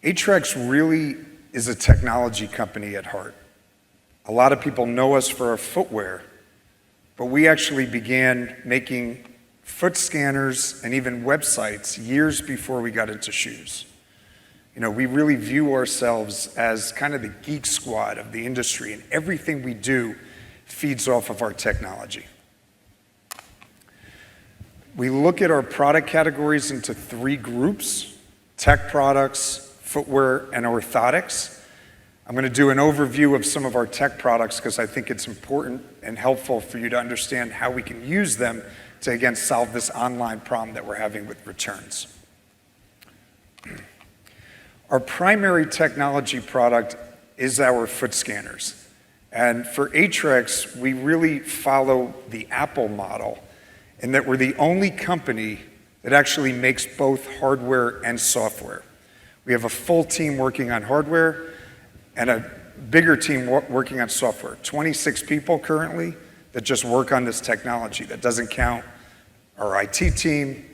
Aetrex really is a technology company at heart. A lot of people know us for our footwear, but we actually began making foot scanners and even websites years before we got into shoes. We really view ourselves as kind of the geek squad of the industry, and everything we do feeds off of our technology. We look at our product categories into 3 groups: tech products, footwear, and orthotics. I'm going to do an overview of some of our tech products because I think it's important and helpful for you to understand how we can use them to, again, solve this online problem that we're having with returns. Our primary technology product is our foot scanners. And for Aetrex, we really follow the Apple model in that we're the only company that actually makes both hardware and software. We have a full team working on hardware and a bigger team working on software. 26 people currently that just work on this technology. That doesn't count our IT team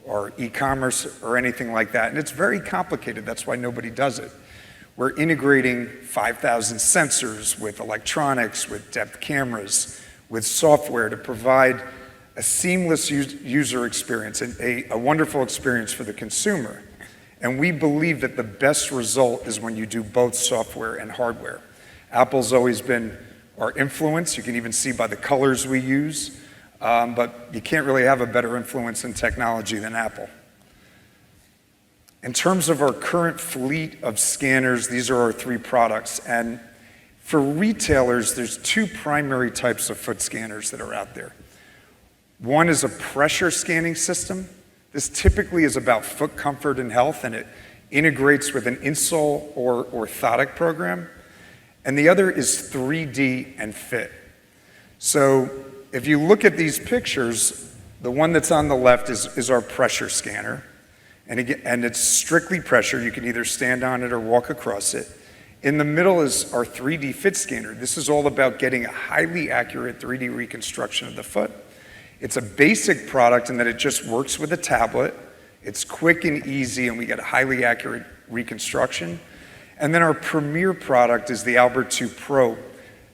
or e-commerce or anything like that. And it's very complicated. That's why nobody does it. We're integrating 5,000 sensors with electronics, with depth cameras, with software to provide a seamless user experience and a wonderful experience for the consumer. And we believe that the best result is when you do both software and hardware. Apple's always been our influence. You can even see by the colors we use. But you can't really have a better influence in technology than Apple. In terms of our current fleet of scanners, these are our 3 products. And for retailers, there's 2 primary types of foot scanners that are out there. One is a pressure scanning system. This typically is about foot comfort and health, and it integrates with an insole or orthotic program. And the other is 3D and fit. So if you look at these pictures, the one that's on the left is our pressure scanner. And it's strictly pressure. You can either stand on it or walk across it. In the middle is our 3D fit scanner. This is all about getting a highly accurate 3D reconstruction of the foot. It's a basic product in that it just works with a tablet. It's quick and easy, and we get a highly accurate reconstruction. And then our premier product is the Albert 2 Pro.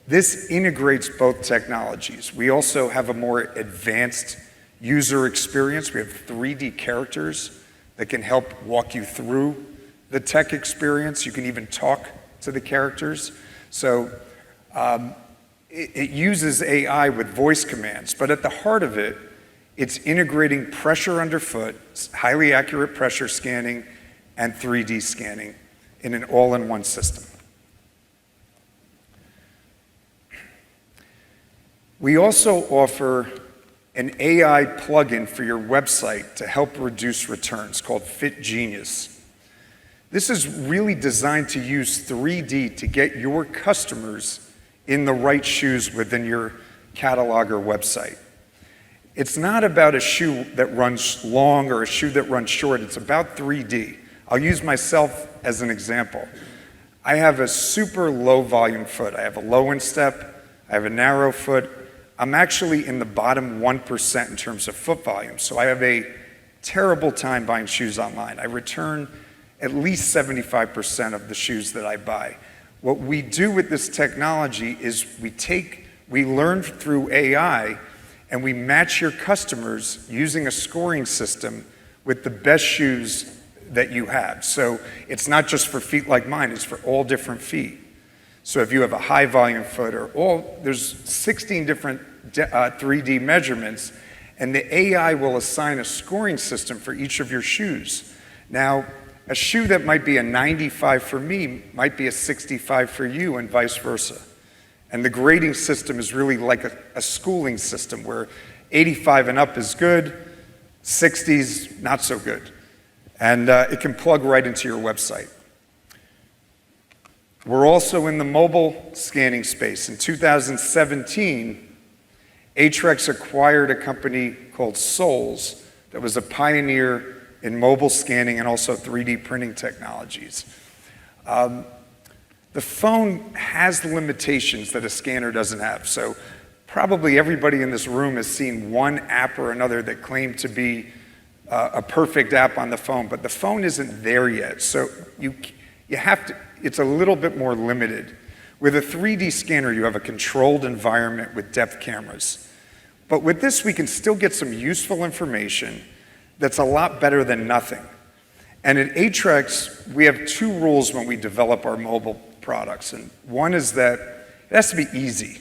This integrates both technologies. We also have a more advanced user experience. We have 3D characters that can help walk you through the tech experience. You can even talk to the characters. So it uses AI with voice commands, but at the heart of it, it's integrating pressure underfoot, highly accurate pressure scanning, and 3D scanning in an all-in-one system. We also offer an AI plugin for your website to help reduce returns called FitGenius. This is really designed to use 3D to get your customers in the right shoes within your catalog or website. It's not about a shoe that runs long or a shoe that runs short. It's about 3D. I'll use myself as an example. I have a super low volume foot. I have a low instep. I have a narrow foot. I'm actually in the bottom 1% in terms of foot volume. So I have a terrible time buying shoes online. I return at least 75% of the shoes that I buy. What we do with this technology is we learn through AI and we match your customers using a scoring system with the best shoes that you have. So it's not just for feet like mine, it's for all different feet. So if you have a high volume foot there's 16 different 3D measurements, and the AI will assign a scoring system for each of your shoes. Now, a shoe that might be a 95 for me might be a 65 for you, and vice versa. And the grading system is really like a schooling system where 85 and up is good, 60s not so good. And it can plug right into your website. We're also in the mobile scanning space. In 2017, Aetrex acquired a company called Soles that was a pioneer in mobile scanning and also 3D printing technologies. The phone has limitations that a scanner doesn't have. So probably everybody in this room has seen one app or another that claimed to be a perfect app on the phone, but the phone isn't there yet. So you have to, it's a little bit more limited. With a 3D scanner, you have a controlled environment with depth cameras. But with this, we can still get some useful information that's a lot better than nothing. And at Aetrex, we have two rules when we develop our mobile products. And one is that it has to be easy.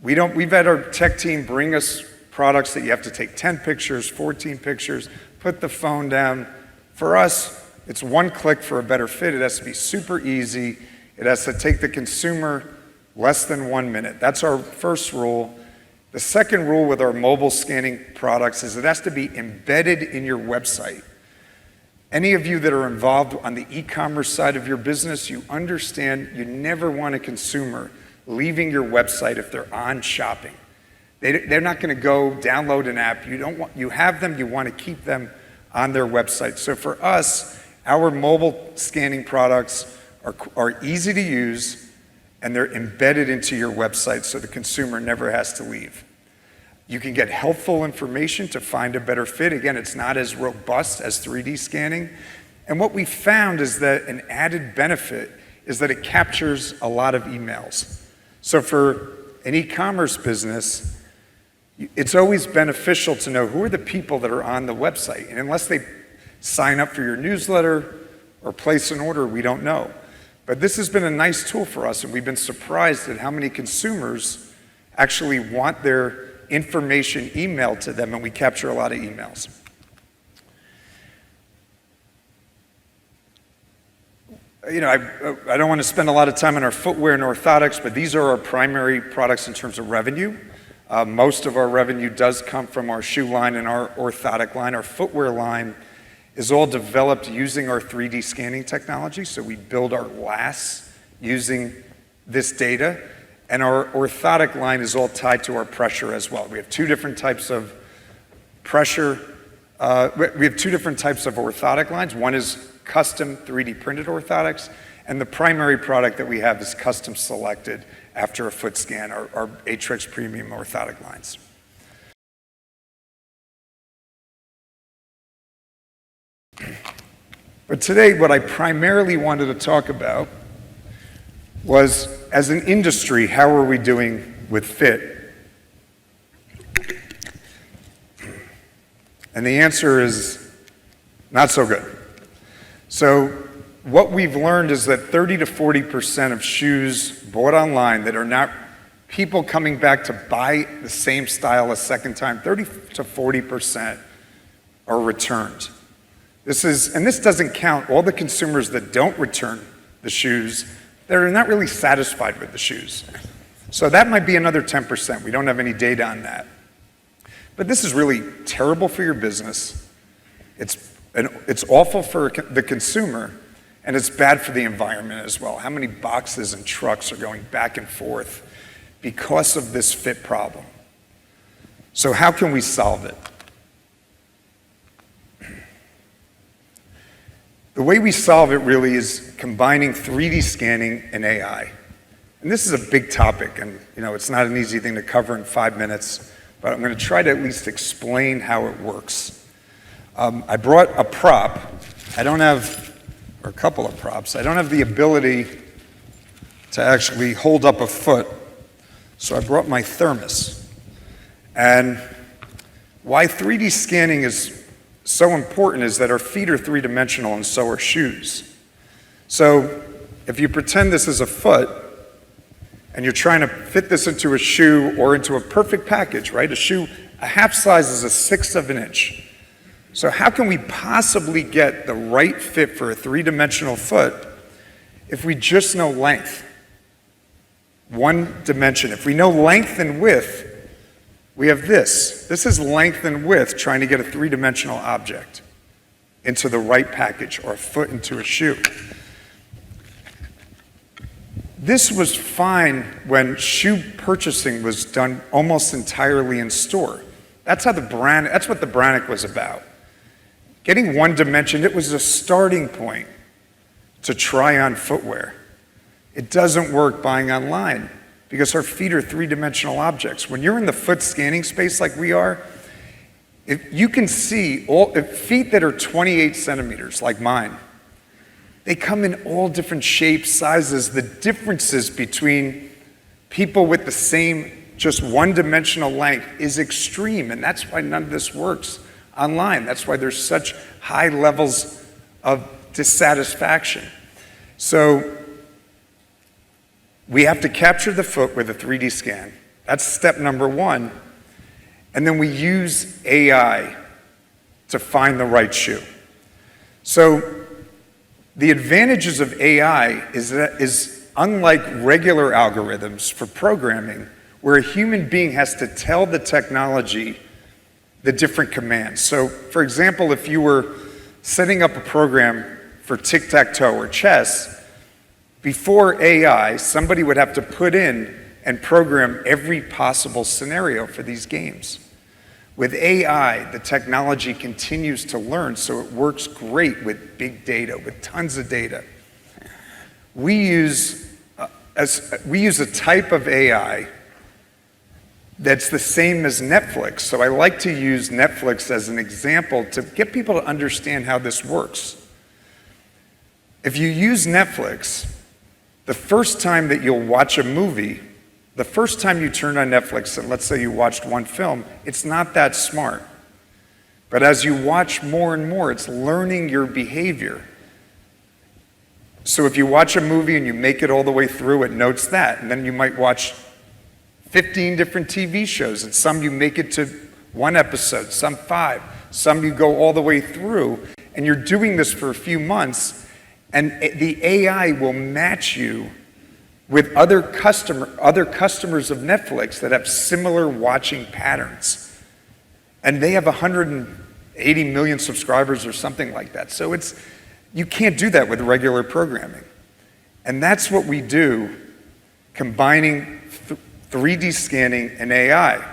We've had our tech team bring us products that you have to take 10 pictures, 14 pictures, put the phone down. For us, it's one click for a better fit. It has to be super easy. It has to take the consumer less than 1 minute. That's our first rule. The second rule with our mobile scanning products is it has to be embedded in your website. Any of you that are involved on the e-commerce side of your business, you understand you never want a consumer leaving your website if they're on shopping. They're not going to go download an app. You have them, you want to keep them on their website. So for us, our mobile scanning products are easy to use, and they're embedded into your website so the consumer never has to leave. You can get helpful information to find a better fit. Again, it's not as robust as 3D scanning. And what we found is that an added benefit is that it captures a lot of emails. So for an e-commerce business, it's always beneficial to know who are the people that are on the website. And unless they sign up for your newsletter or place an order, we don't know. But this has been a nice tool for us, and we've been surprised at how many consumers actually want their information emailed to them, and we capture a lot of emails. You know, I don't want to spend a lot of time on our footwear and orthotics, but these are our primary products in terms of revenue. Most of our revenue does come from our shoe line and our orthotic line. Our footwear line is all developed using our 3D scanning technology, so we build our lasts using this data. And our orthotic line is all tied to our pressure as well. We have two different types of pressure. We have two different types of orthotic lines. One is custom 3D printed orthotics, and the primary product that we have is custom selected after a foot scan, our Aetrex premium orthotic lines. But today, what I primarily wanted to talk about was, as an industry, how are we doing with fit? And the answer is not so good. So what we've learned is that 30 to 40% of shoes bought online that are not people coming back to buy the same style a second time, 30 to 40% are returned. This doesn't count all the consumers that don't return the shoes. They're not really satisfied with the shoes. So that might be another 10%. We don't have any data on that. But this is really terrible for your business. It's awful for the consumer, and it's bad for the environment as well. How many boxes and trucks are going back and forth because of this fit problem? So how can we solve it? The way we solve it really is combining 3D scanning and AI. And this is a big topic, and it's not an easy thing to cover in 5 minutes, but I'm going to try to at least explain how it works. I brought a prop. Or a couple of props. I don't have the ability to actually hold up a foot, so I brought my thermos. And why 3D scanning is so important is that our feet are three-dimensional and so are shoes. So if you pretend this is a foot and you're trying to fit this into a shoe or into a perfect package, right? A half size is 1/6 of an inch. So how can we possibly get the right fit for a three-dimensional foot if we just know length? One dimension. If we know length and width, we have this. This is length and width trying to get a three-dimensional object into the right package, or a foot into a shoe. This was fine when shoe purchasing was done almost entirely in store. That's what the Brannick was about. Getting one dimension, it was a starting point to try on footwear. It doesn't work buying online because our feet are three-dimensional objects. When you're in the foot scanning space like we are, If you can see if feet that are 28 centimeters, like mine, they come in all different shapes, sizes. The differences between people with the same, just one-dimensional length is extreme, and that's why none of this works online. That's why there's such high levels of dissatisfaction. So we have to capture the foot with a 3D scan. That's step number one. And then we use AI to find the right shoe. So the advantages of AI is unlike regular algorithms for programming, where a human being has to tell the technology the different commands. So, for example, if you were setting up a program for tic-tac-toe or chess, before AI, somebody would have to put in and program every possible scenario for these games. With AI, the technology continues to learn, so it works great with big data, with tons of data. We use a type of AI that's the same as Netflix. So I like to use Netflix as an example to get people to understand how this works. If you use Netflix, the first time that you'll watch a movie, the first time you turn on Netflix, and let's say you watched one film, it's not that smart. But as you watch more and more, it's learning your behavior. So if you watch a movie and you make it all the way through, it notes that. And then you might watch 15 different TV shows, and some you make it to one episode, some 5, some you go all the way through. And you're doing this for a few months, and the AI will match you with other customers of Netflix that have similar watching patterns. And they have 180 million subscribers or something like that. So you can't do that with regular programming. And that's what we do, combining 3D scanning and AI.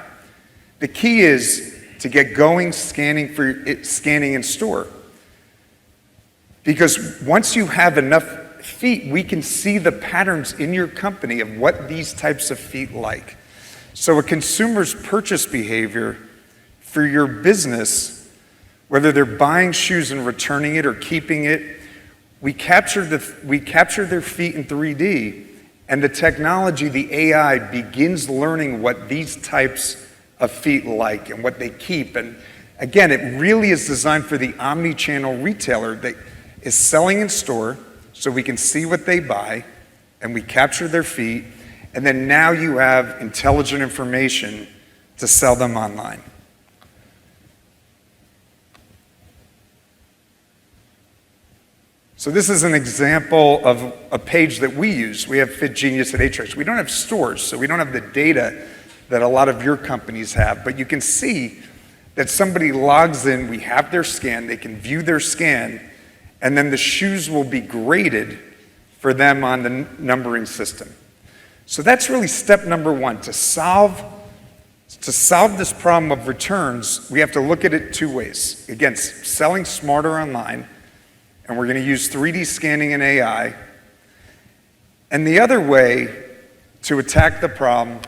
The key is to get going scanning in store. Because once you have enough feet, we can see the patterns in your company of what these types of feet like. So a consumer's purchase behavior for your business, whether they're buying shoes and returning it or keeping it, we capture their feet in 3D, and the technology, the AI, begins learning what these types of feet like and what they keep. And again, it really is designed for the omni-channel retailer that is selling in store, so we can see what they buy, and we capture their feet, and then now you have intelligent information to sell them online. So this is an example of a page that we use. We have FitGenius at Aetrex. We don't have stores, so we don't have the data that a lot of your companies have, but you can see that somebody logs in, we have their scan, they can view their scan, and then the shoes will be graded for them on the numbering system. So that's really step number one. To solve this problem of returns, we have to look at it two ways. Again, selling smarter online, and we're going to use 3D scanning and AI. And the other way to attack the problem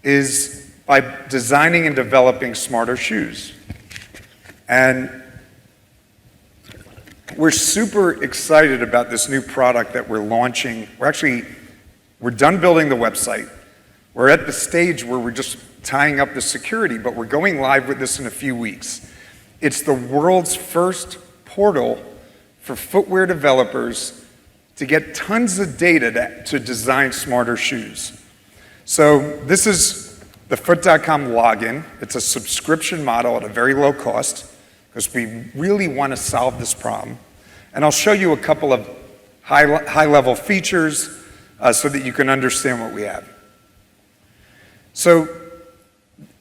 is by designing and developing smarter shoes. And we're super excited about this new product that we're launching. We're done building the website. We're at the stage where we're just tying up the security, but we're going live with this in a few weeks. It's the world's first portal for footwear developers to get tons of data to design smarter shoes. So this is the foot.com login. It's a subscription model at a very low cost, because we really want to solve this problem. And I'll show you a couple of high-level features so that you can understand what we have. So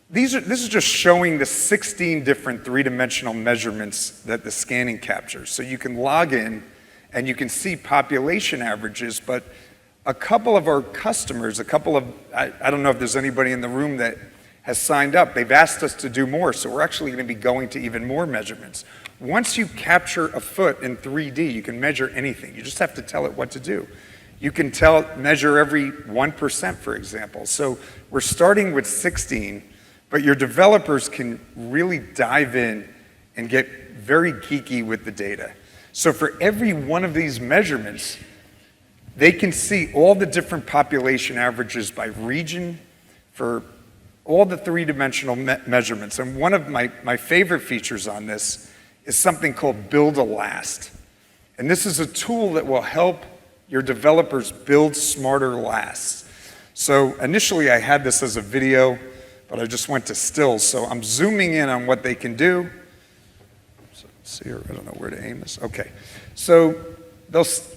this is just showing the 16 different three-dimensional measurements that the scanning captures. So you can log in and you can see population averages, but a couple of our customers, I don't know if there's anybody in the room that has signed up. They've asked us to do more, so we're actually going to be going to even more measurements. Once you capture a foot in 3D, you can measure anything. You just have to tell it what to do. You can measure every 1%, for example. So we're starting with 16, But your developers can really dive in and get very geeky with the data. So for every one of these measurements, they can see all the different population averages by region for all the three-dimensional measurements. And one of my favorite features on this is something called Build a Last. And this is a tool that will help your developers build smarter lasts. So initially I had this as a video, but I just went to stills. So I'm zooming in on what they can do. So let's see here, I don't know where to aim this. Okay, so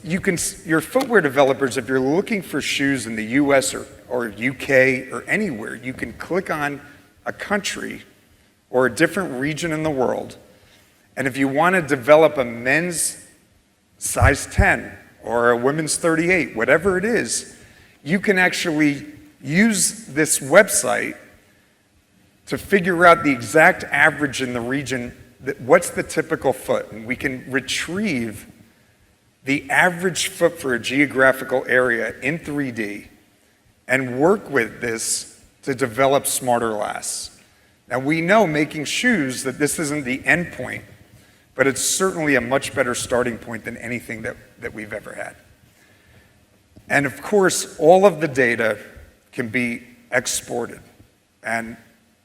your footwear developers, if you're looking for shoes in the US or UK or anywhere, you can click on a country or a different region in the world. And if you want to develop a men's size 10 or a women's 38, whatever it is, you can actually use this website to figure out the exact average in the region, what's the typical foot. And we can retrieve the average foot for a geographical area in 3D and work with this to develop smarter lasts. Now we know making shoes that this isn't the end point, but it's certainly a much better starting point than anything that we've ever had. And of course, all of the data can be exported. And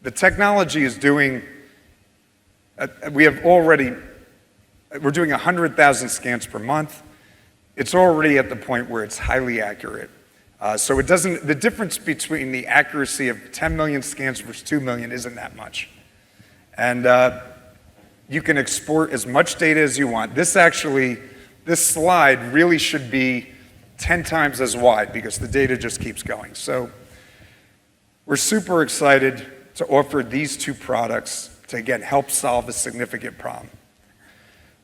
the technology is doing, we're doing 100,000 scans per month. It's already at the point where it's highly accurate. So the difference between the accuracy of 10 million scans versus 2 million isn't that much. And you can export as much data as you want. This slide really should be 10 times as wide because the data just keeps going. So we're super excited to offer these two products to, again, help solve a significant problem.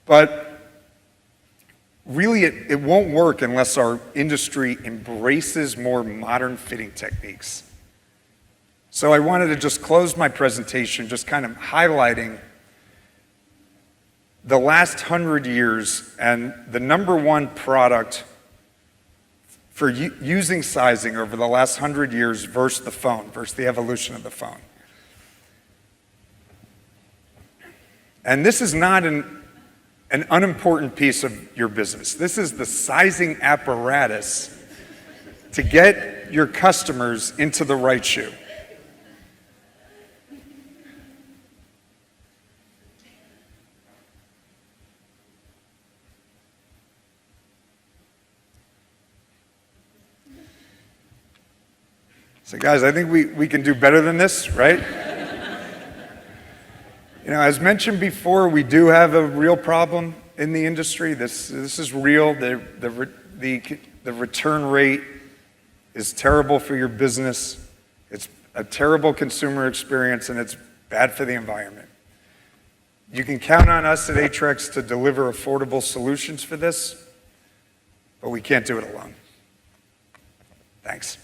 But really, it won't work unless our industry embraces more modern fitting techniques. So I wanted to just close my presentation just kind of highlighting the last 100 years and the #1 product for using sizing over the last 100 years versus the phone, versus the evolution of the phone. And this is not an unimportant piece of your business. This is the sizing apparatus to get your customers into the right shoe. So guys, I think we can do better than this, right? As mentioned before, we do have a real problem in the industry. This is real. The return rate is terrible for your business. It's a terrible consumer experience, and it's bad for the environment. You can count on us at Aetrex to deliver affordable solutions for this, but we can't do it alone. Thanks.